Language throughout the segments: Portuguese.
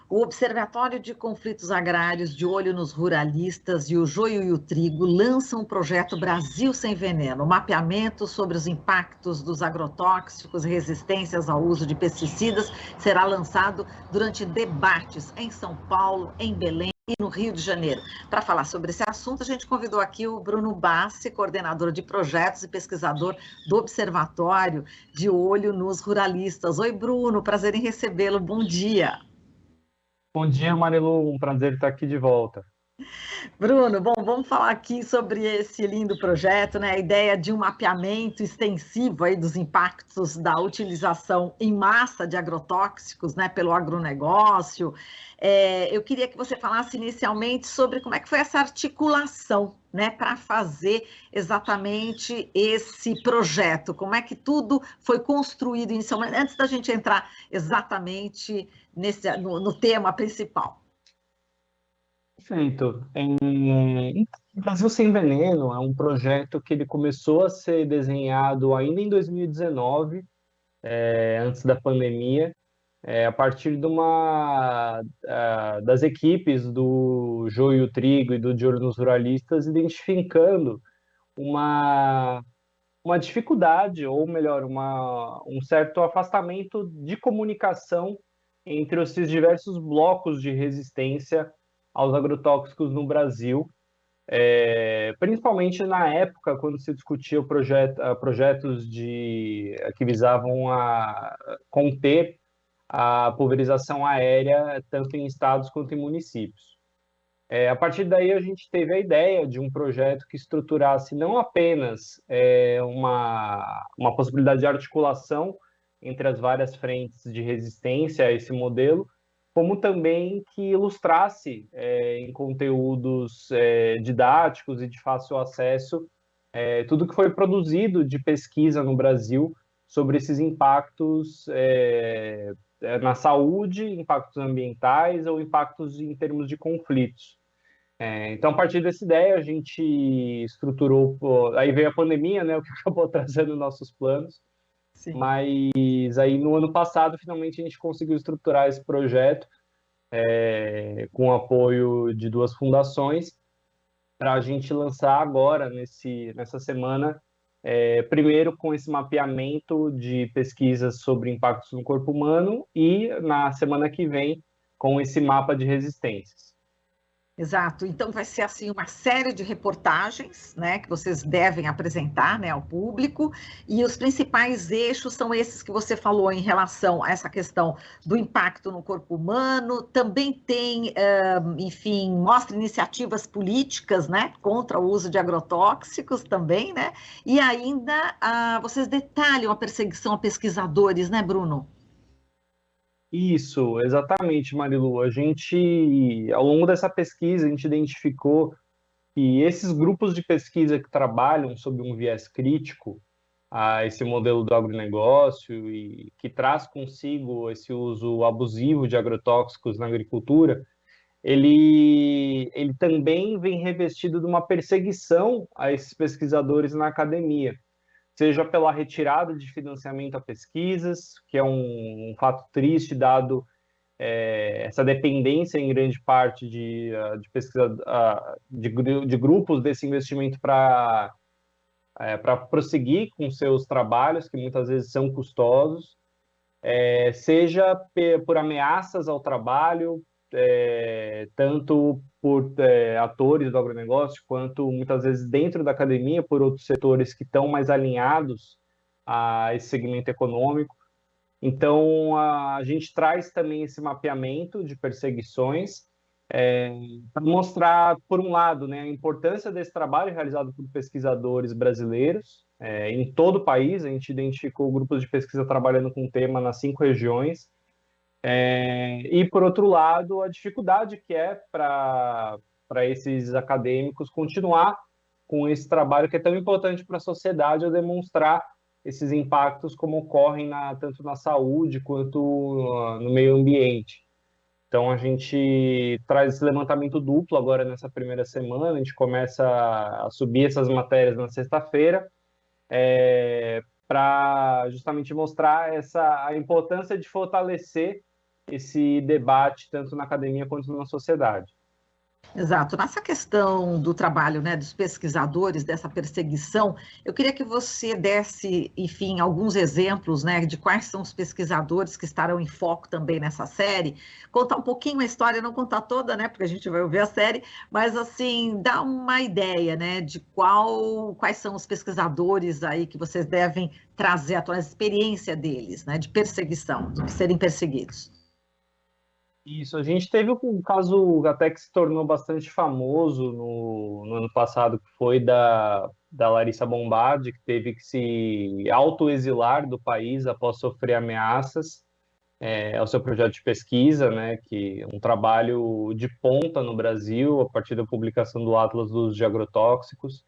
O Observatório de Conflitos Agrários, de olho nos ruralistas, e o Joio e o Trigo lançam o projeto Brasil Sem Veneno, mapeamento sobre os impactos dos agrotóxicos e resistências ao uso de pesticidas, será lançado durante debates em São Paulo, em Belém e no Rio de Janeiro. Para falar sobre esse assunto, a gente convidou aqui o Bruno Bassi, coordenador de projetos e pesquisador do Observatório de Olho nos Ruralistas. Oi, Bruno, prazer em recebê-lo. Bom dia. Bom dia, Marilu. Um prazer estar aqui de volta. Bruno, bom, vamos falar aqui sobre esse lindo projeto, né? A ideia de um mapeamento extensivo aí dos impactos da utilização em massa de agrotóxicos, né, pelo agronegócio. Eu queria que você falasse inicialmente sobre como é que foi essa articulação, né, para fazer exatamente esse projeto, como é que tudo foi construído inicialmente, antes da gente entrar exatamente no tema principal. Perfeito. Brasil Sem Veneno é um projeto que ele começou a ser desenhado ainda em 2019, antes da pandemia, a partir das equipes do Joio Trigo e do De Olho nos Ruralistas, identificando uma, uma dificuldade, ou melhor, um certo afastamento de comunicação entre esses diversos blocos de resistência aos agrotóxicos no Brasil, principalmente na época quando se discutia projetos que visavam a conter a pulverização aérea tanto em estados quanto em municípios. A partir daí a gente teve a ideia de um projeto que estruturasse não apenas uma possibilidade de articulação entre as várias frentes de resistência a esse modelo, como também que ilustrasse em conteúdos didáticos e de fácil acesso tudo que foi produzido de pesquisa no Brasil sobre esses impactos na saúde, impactos ambientais ou impactos em termos de conflitos. Então, a partir dessa ideia, a gente estruturou. Aí veio a pandemia, né, o que acabou atrasando nossos planos. Sim. Mas aí no ano passado, finalmente, a gente conseguiu estruturar esse projeto com o apoio de duas fundações para a gente lançar agora, nessa semana, primeiro com esse mapeamento de pesquisas sobre impactos no corpo humano e na semana que vem com esse mapa de resistências. Exato. Então vai ser assim uma série de reportagens, né, que vocês devem apresentar, né, ao público, e os principais eixos são esses que você falou em relação a essa questão do impacto no corpo humano. Também tem, enfim, mostra iniciativas políticas, né, contra o uso de agrotóxicos também, né? E ainda vocês detalham a perseguição a pesquisadores, né, Bruno? Isso, exatamente, Marilu. Ao longo dessa pesquisa, a gente identificou que esses grupos de pesquisa que trabalham sob um viés crítico a esse modelo do agronegócio e que traz consigo esse uso abusivo de agrotóxicos na agricultura, ele também vem revestido de uma perseguição a esses pesquisadores na academia, seja pela retirada de financiamento a pesquisas, que é um fato triste, dado essa dependência em grande parte de pesquisa, de grupos desse investimento para prosseguir com seus trabalhos, que muitas vezes são custosos, seja por ameaças ao trabalho, tanto por atores do agronegócio, quanto muitas vezes dentro da academia, por outros setores que estão mais alinhados a esse segmento econômico. Então, a gente traz também esse mapeamento de perseguições para mostrar, por um lado, né, a importância desse trabalho realizado por pesquisadores brasileiros em todo o país. A gente identificou grupos de pesquisa trabalhando com o tema nas 5 regiões. E, por outro lado, a dificuldade que é para esses acadêmicos continuar com esse trabalho que é tão importante para a sociedade, a demonstrar esses impactos como ocorrem tanto na saúde quanto no meio ambiente. Então, a gente traz esse levantamento duplo agora nessa primeira semana. A gente começa a subir essas matérias na sexta-feira, para justamente mostrar a importância de fortalecer esse debate tanto na academia quanto na sociedade. Exato. Nessa questão do trabalho, né, dos pesquisadores, dessa perseguição, eu queria que você desse, enfim, alguns exemplos, né, de quais são os pesquisadores que estarão em foco também nessa série. Contar um pouquinho a história, não contar toda, né, porque a gente vai ouvir a série, mas, assim, dar uma ideia, né, de quais são os pesquisadores aí que vocês devem trazer a experiência deles, né, de perseguição, de serem perseguidos. Isso, a gente teve um caso até que se tornou bastante famoso no ano passado, que foi da Larissa Bombardi, que teve que se autoexilar do país após sofrer ameaças ao seu projeto de pesquisa, né, que é um trabalho de ponta no Brasil, a partir da publicação do Atlas dos de Agrotóxicos.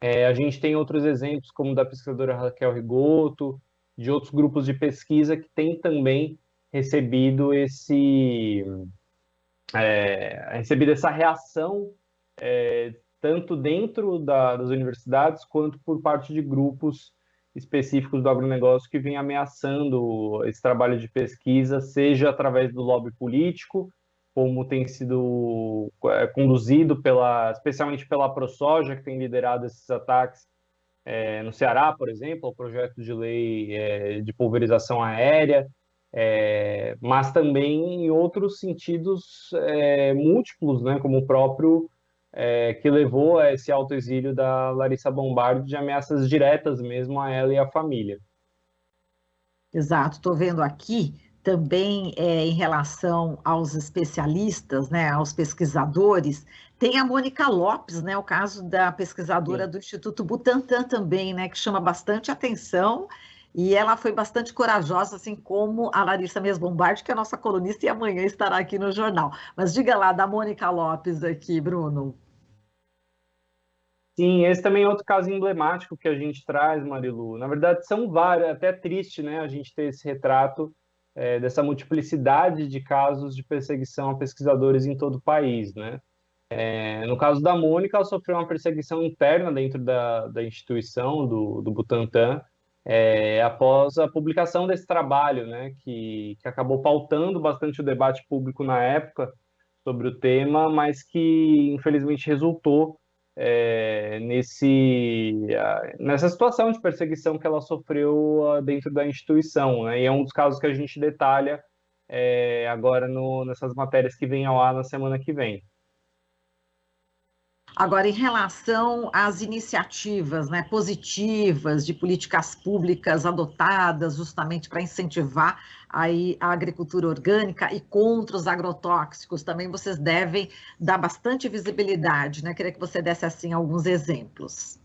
A gente tem outros exemplos, como da pesquisadora Raquel Rigoto, de outros grupos de pesquisa que têm também recebido recebido essa reação, tanto dentro das universidades quanto por parte de grupos específicos do agronegócio que vem ameaçando esse trabalho de pesquisa, seja através do lobby político, como tem sido conduzido especialmente pela ProSoja, que tem liderado esses ataques no Ceará, por exemplo, o projeto de lei de pulverização aérea, mas também em outros sentidos múltiplos, né, como o próprio que levou a esse autoexílio da Larissa Bombardi, de ameaças diretas mesmo a ela e à família. Exato, estou vendo aqui também em relação aos especialistas, né, aos pesquisadores, tem a Mônica Lopes, né, o caso da pesquisadora Sim. do Instituto Butantan também, né, que chama bastante atenção, e ela foi bastante corajosa, assim como a Larissa Bombardi, que é a nossa colunista e amanhã estará aqui no jornal. Mas diga lá da Mônica Lopes aqui, Bruno. Sim, esse também é outro caso emblemático que a gente traz, Marilu. Na verdade, são vários, é até triste, né, a gente ter esse retrato dessa multiplicidade de casos de perseguição a pesquisadores em todo o país, né? No caso da Mônica, ela sofreu uma perseguição interna dentro da instituição, do Butantan, após a publicação desse trabalho, né, que acabou pautando bastante o debate público na época sobre o tema, mas que infelizmente resultou nessa situação de perseguição que ela sofreu dentro da instituição, né? E é um dos casos que a gente detalha agora nessas matérias que vêm ao ar na semana que vem. Agora, em relação às iniciativas, né, positivas de políticas públicas adotadas justamente para incentivar aí a agricultura orgânica e contra os agrotóxicos, também vocês devem dar bastante visibilidade, né? Queria que você desse assim alguns exemplos.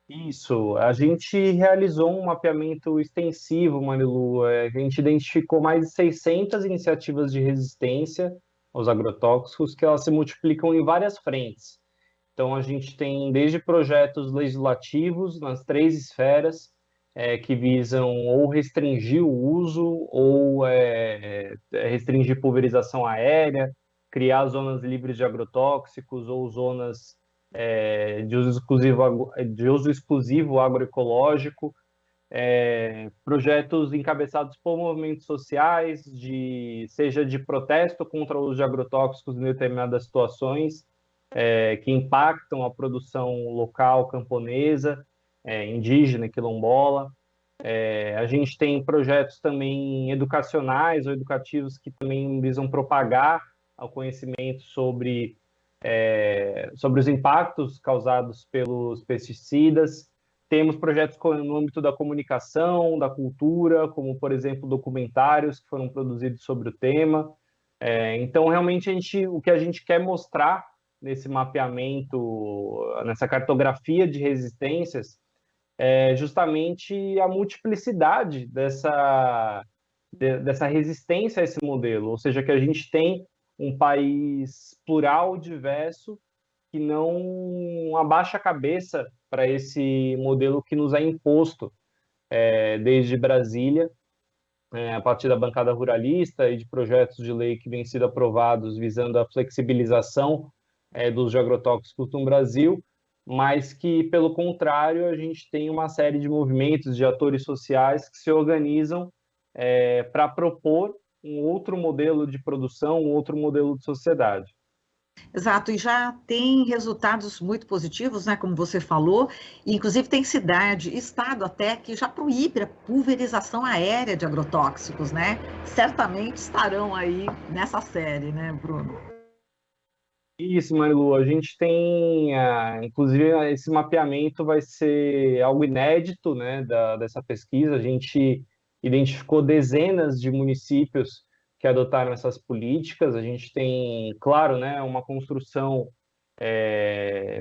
Isso, a gente realizou um mapeamento extensivo, Marilu. A gente identificou mais de 600 iniciativas de resistência aos agrotóxicos que elas se multiplicam em várias frentes. Então, a gente tem desde projetos legislativos nas três esferas, que visam ou restringir o uso ou restringir pulverização aérea, criar zonas livres de agrotóxicos ou zonas de uso exclusivo agroecológico, projetos encabeçados por movimentos sociais, seja de protesto contra o uso de agrotóxicos em determinadas situações, que impactam a produção local camponesa, indígena, quilombola. A gente tem projetos também educacionais ou educativos que também visam propagar o conhecimento sobre os impactos causados pelos pesticidas. Temos projetos no âmbito da comunicação, da cultura, como, por exemplo, documentários que foram produzidos sobre o tema. Então, realmente, o que a gente quer mostrar nesse mapeamento, nessa cartografia de resistências, é justamente a multiplicidade dessa resistência a esse modelo, ou seja, que a gente tem um país plural, diverso, que não abaixa a cabeça para esse modelo que nos é imposto desde Brasília, a partir da bancada ruralista e de projetos de lei que vêm sido aprovados visando a flexibilização dos agrotóxicos no Brasil, mas que, pelo contrário, a gente tem uma série de movimentos de atores sociais que se organizam para propor um outro modelo de produção, um outro modelo de sociedade. Exato, e já tem resultados muito positivos, né, como você falou, e inclusive tem cidade, estado até, que já proíbe a pulverização aérea de agrotóxicos, né? Certamente estarão aí nessa série, né, Bruno? Isso, Marilu, a gente tem, inclusive, esse mapeamento vai ser algo inédito, né, dessa pesquisa. A gente identificou dezenas de municípios que adotaram essas políticas. A gente tem, claro, né, uma construção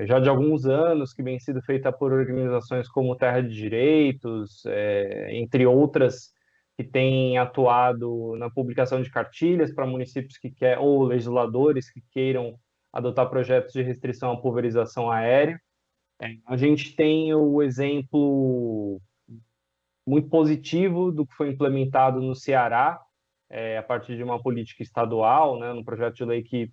já de alguns anos que vem sido feita por organizações como Terra de Direitos, entre outras, que têm atuado na publicação de cartilhas para municípios que quer ou legisladores que queiram adotar projetos de restrição à pulverização aérea. A gente tem o exemplo muito positivo do que foi implementado no Ceará, a partir de uma política estadual, né, no projeto de lei que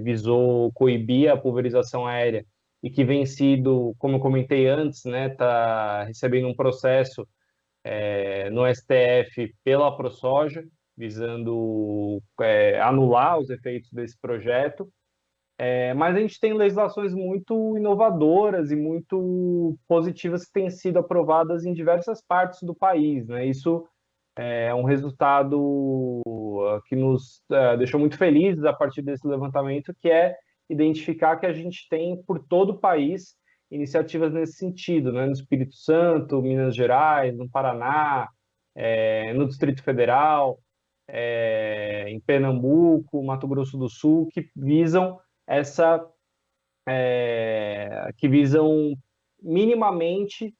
visou coibir a pulverização aérea e que vem sido, como eu comentei antes, né, tá recebendo um processo no STF pela ProSoja, visando anular os efeitos desse projeto. Mas a gente tem legislações muito inovadoras e muito positivas que têm sido aprovadas em diversas partes do país, né? Isso é um resultado que nos deixou muito felizes a partir desse levantamento, que é identificar que a gente tem por todo o país iniciativas nesse sentido, né? No Espírito Santo, Minas Gerais, no Paraná, no Distrito Federal, em Pernambuco, Mato Grosso do Sul, que visam essa que visam minimamente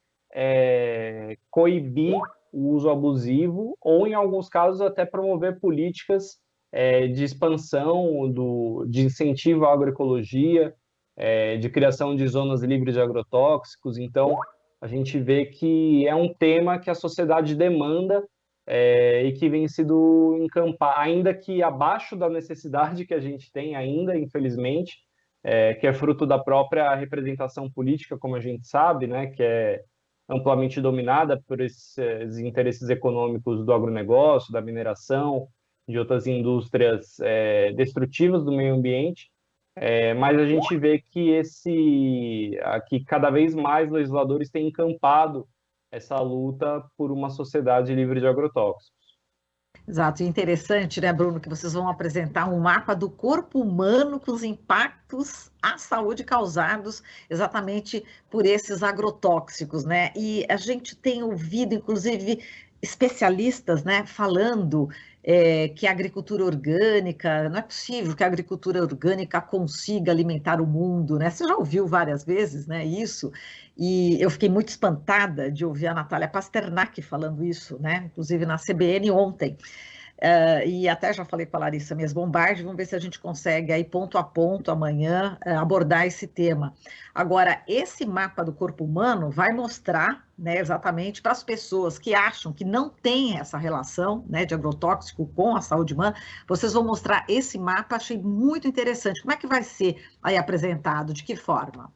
coibir o uso abusivo ou, em alguns casos, até promover políticas de expansão, de incentivo à agroecologia, de criação de zonas livres de agrotóxicos. Então, a gente vê que é um tema que a sociedade demanda e que vem sido encampado, ainda que abaixo da necessidade que a gente tem ainda, infelizmente, que é fruto da própria representação política, como a gente sabe, né, que é amplamente dominada por esses interesses econômicos do agronegócio, da mineração, de outras indústrias destrutivas do meio ambiente. Mas a gente vê que aqui cada vez mais legisladores têm encampado essa luta por uma sociedade livre de agrotóxicos. Exato, e interessante, né, Bruno, que vocês vão apresentar um mapa do corpo humano com os impactos à saúde causados exatamente por esses agrotóxicos, né? E a gente tem ouvido, inclusive, especialistas, né, falando que a agricultura orgânica, não é possível que a agricultura orgânica consiga alimentar o mundo, né? Você já ouviu várias vezes, né, isso? E eu fiquei muito espantada de ouvir a Natália Pasternak falando isso, né? Inclusive na CBN ontem. E até já falei com a Larissa Mies Bombardi, vamos ver se a gente consegue aí ponto a ponto amanhã abordar esse tema. Agora, esse mapa do corpo humano vai mostrar, né, exatamente para as pessoas que acham que não tem essa relação, né, de agrotóxico com a saúde humana, vocês vão mostrar esse mapa, achei muito interessante. Como é que vai ser aí apresentado? De que forma?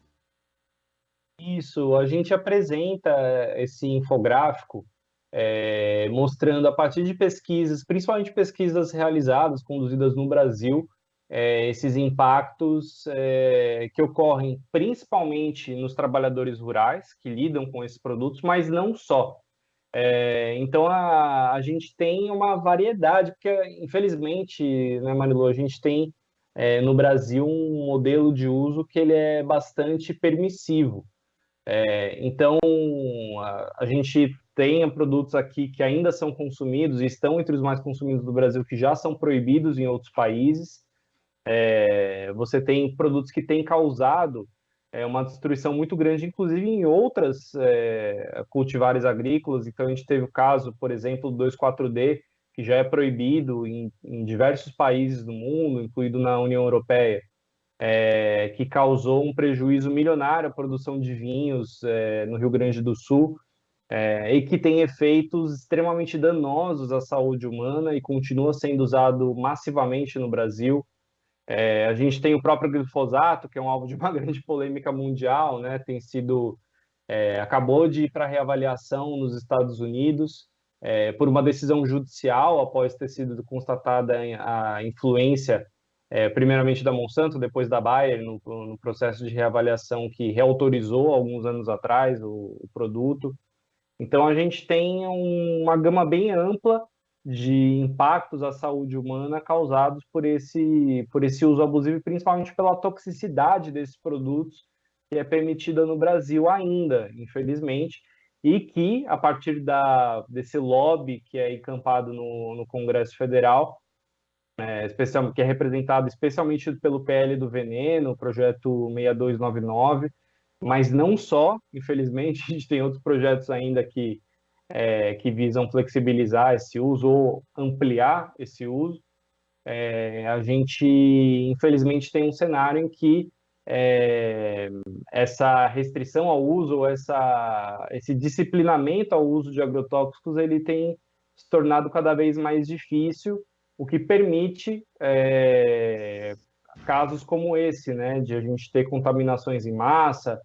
Isso, a gente apresenta esse infográfico mostrando a partir de pesquisas, principalmente pesquisas realizadas, conduzidas no Brasil, esses impactos que ocorrem principalmente nos trabalhadores rurais que lidam com esses produtos, mas não só. Então a gente tem uma variedade, porque infelizmente, né, Marilu, a gente tem no Brasil um modelo de uso que ele é bastante permissivo. Então, a gente tem produtos aqui que ainda são consumidos e estão entre os mais consumidos do Brasil, que já são proibidos em outros países. Você tem produtos que têm causado uma destruição muito grande, inclusive em outras cultivares agrícolas. Então, a gente teve o caso, por exemplo, do 2,4-D, que já é proibido em diversos países do mundo, incluído na União Europeia. Que causou um prejuízo milionário à produção de vinhos no Rio Grande do Sul, e que tem efeitos extremamente danosos à saúde humana e continua sendo usado massivamente no Brasil. A gente tem o próprio glifosato, que é um alvo de uma grande polêmica mundial, né? Acabou de ir para reavaliação nos Estados Unidos, por uma decisão judicial, após ter sido constatada a influência, primeiramente da Monsanto, depois da Bayer, no processo de reavaliação que reautorizou alguns anos atrás o produto. Então, a gente tem uma gama bem ampla de impactos à saúde humana causados por esse uso abusivo, e principalmente pela toxicidade desses produtos, que é permitida no Brasil ainda, infelizmente, e que, a partir desse lobby que é encampado no Congresso Federal, que é representado especialmente pelo PL do Veneno, o projeto 6299, mas não só, infelizmente, a gente tem outros projetos ainda que visam flexibilizar esse uso ou ampliar esse uso. A gente, infelizmente, tem um cenário em que essa restrição ao uso, esse disciplinamento ao uso de agrotóxicos, ele tem se tornado cada vez mais difícil, o que permite casos como esse, né, de a gente ter contaminações em massa,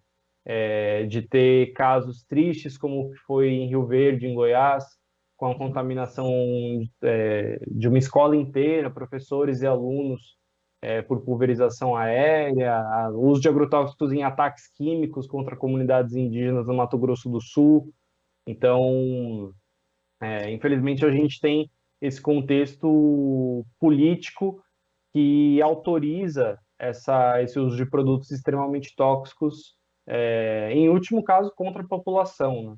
de ter casos tristes, como foi em Rio Verde, em Goiás, com a contaminação de uma escola inteira, professores e alunos, por pulverização aérea, o uso de agrotóxicos em ataques químicos contra comunidades indígenas no Mato Grosso do Sul. Então, infelizmente, a gente tem esse contexto político que autoriza esse uso de produtos extremamente tóxicos, em último caso, contra a população, né?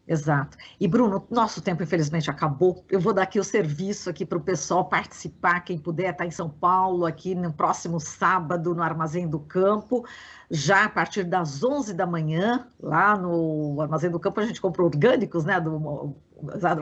Exato. E, Bruno, nosso tempo, infelizmente, acabou. Eu vou dar aqui o serviço aqui para o pessoal participar, quem puder estar em São Paulo, aqui no próximo sábado, no Armazém do Campo, já a partir das 11 da manhã, lá no Armazém do Campo, a gente compra orgânicos, né,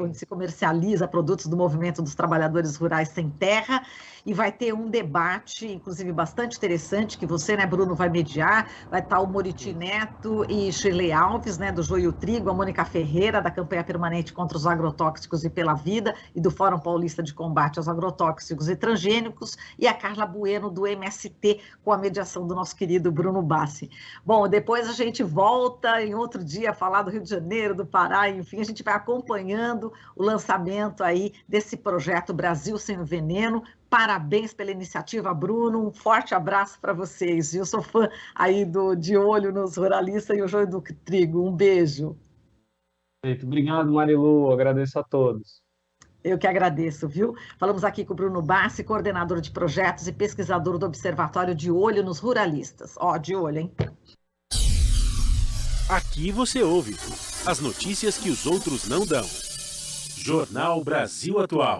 onde se comercializa produtos do Movimento dos Trabalhadores Rurais Sem Terra, e vai ter um debate, inclusive bastante interessante, que você, né, Bruno, vai mediar. Vai estar o Moriti Neto e Shirley Alves, né, do Joio e o Trigo, a Mônica Ferreira, da campanha permanente contra os agrotóxicos e pela vida, e do Fórum Paulista de Combate aos Agrotóxicos e Transgênicos, e a Carla Bueno, do MST, com a mediação do nosso querido Bruno Bassi. Bom, depois a gente volta em outro dia a falar do Rio de Janeiro, do Pará, enfim, a gente vai acompanhando o lançamento aí desse projeto Brasil Sem Veneno. Parabéns pela iniciativa, Bruno. Um forte abraço para vocês. Eu sou fã aí De Olho nos Ruralistas e o Joio do Trigo. Um beijo. Muito obrigado, Marilu. Agradeço a todos. Eu que agradeço, viu? Falamos aqui com o Bruno Bassi, coordenador de projetos e pesquisador do Observatório De Olho nos Ruralistas. Ó, de olho, hein? Aqui você ouve as notícias que os outros não dão. Jornal Brasil Atual.